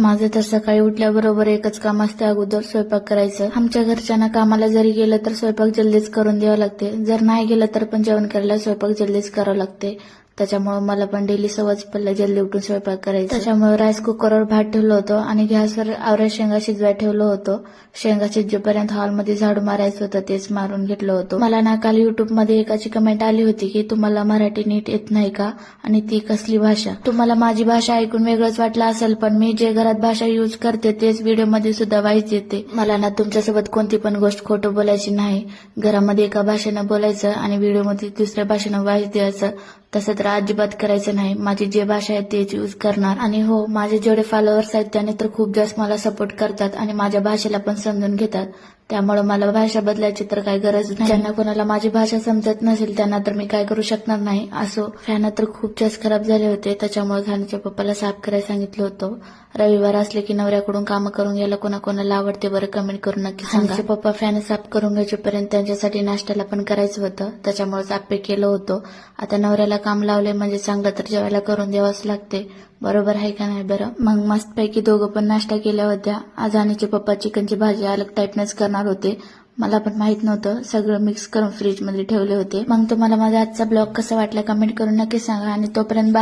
माझं तर सकाळी उठल्याबरोबर एकच काम असते, अगोदर स्वयंपाक करायचं. आमच्या घरच्यांना कामाला जरी गेलं तर स्वयंपाक जल्दीच करून द्यावं लागते. जर नाही गेलं तर पण जेवण करायला स्वयंपाक जल्दीच करावं लागते. त्याच्यामुळे मला पण डेली सवयच पडलं जल्दी उठून स्वयंपाक करायचं. त्याच्यामुळे राईस कुकरवर भात ठेवलं होतं आणि गॅसवर आवऱ्या शेंगा शिजवायला ठेवलं होतं. शेंगा शिजेपर्यंत हॉलमध्ये झाडू मारायचं होतं, तेच मारून घेतलं होतं. मला ना काल युट्यूबमध्ये एकाची कमेंट आली होती की तुम्हाला मराठी नीट येत नाही का आणि ती कसली भाषा. तुम्हाला माझी भाषा ऐकून वेगळंच वाटलं असेल, पण मी जे घरात भाषा यूज करते तेच व्हिडिओमध्ये सुद्धा वाईच येते. मला ना तुमच्यासोबत कोणती पण गोष्ट खोटं बोलायची नाही. घरामध्ये एका भाषेनं बोलायचं आणि व्हिडिओमध्ये दुसऱ्या भाषेनं वाईच द्यायचं, तसं तर अजिबात करायचं नाही. माझी जे भाषा आहे तेच यूज करणार. आणि हो, माझे जेवढे फॉलोअर्स आहेत त्याने तर खूप जास्त मला सपोर्ट करतात आणि माझ्या भाषेला पण समजून घेतात. त्यामुळे मला भाषा बदलायची तर काही गरज नाही. ज्यांना कोणाला माझी भाषा समजत नसेल त्यांना तर मी काय करू शकणार नाही. असो, फॅन तर खूप जास्त खराब झाले होते, त्याच्यामुळे घाणीच्या पप्पाला साफ करायला सांगितलं होतं. रविवार असले की नवऱ्याकडून कामं करून घ्यायला कोणाकोणाला आवडते बरं, कमेंट करून नक्की सांगा. पप्पा फॅन साफ करून घ्यायच्यापर्यंत त्यांच्यासाठी नाश्त्याला पण करायचं होतं, त्याच्यामुळेच आप्पे केलं होतं. आता नवऱ्याला काम लावले म्हणजे चांगलं तर जेवायला करून द्यावंच लागते, बरोबर आहे का नाही बरं. मग मस्तपैकी दोघं पण नाश्ता केल्या होत्या. आज आणीचे पप्पा चिकनची भाजी अलग टाईपनेच करणार होते. मला पण माहित नव्हतं, सगळं मिक्स करून फ्रीज मध्ये ठेवले होते. मग तुम्हाला माझा आजचा ब्लॉग कसा वाटला कमेंट करून नक्की सांगा आणि तोपर्यंत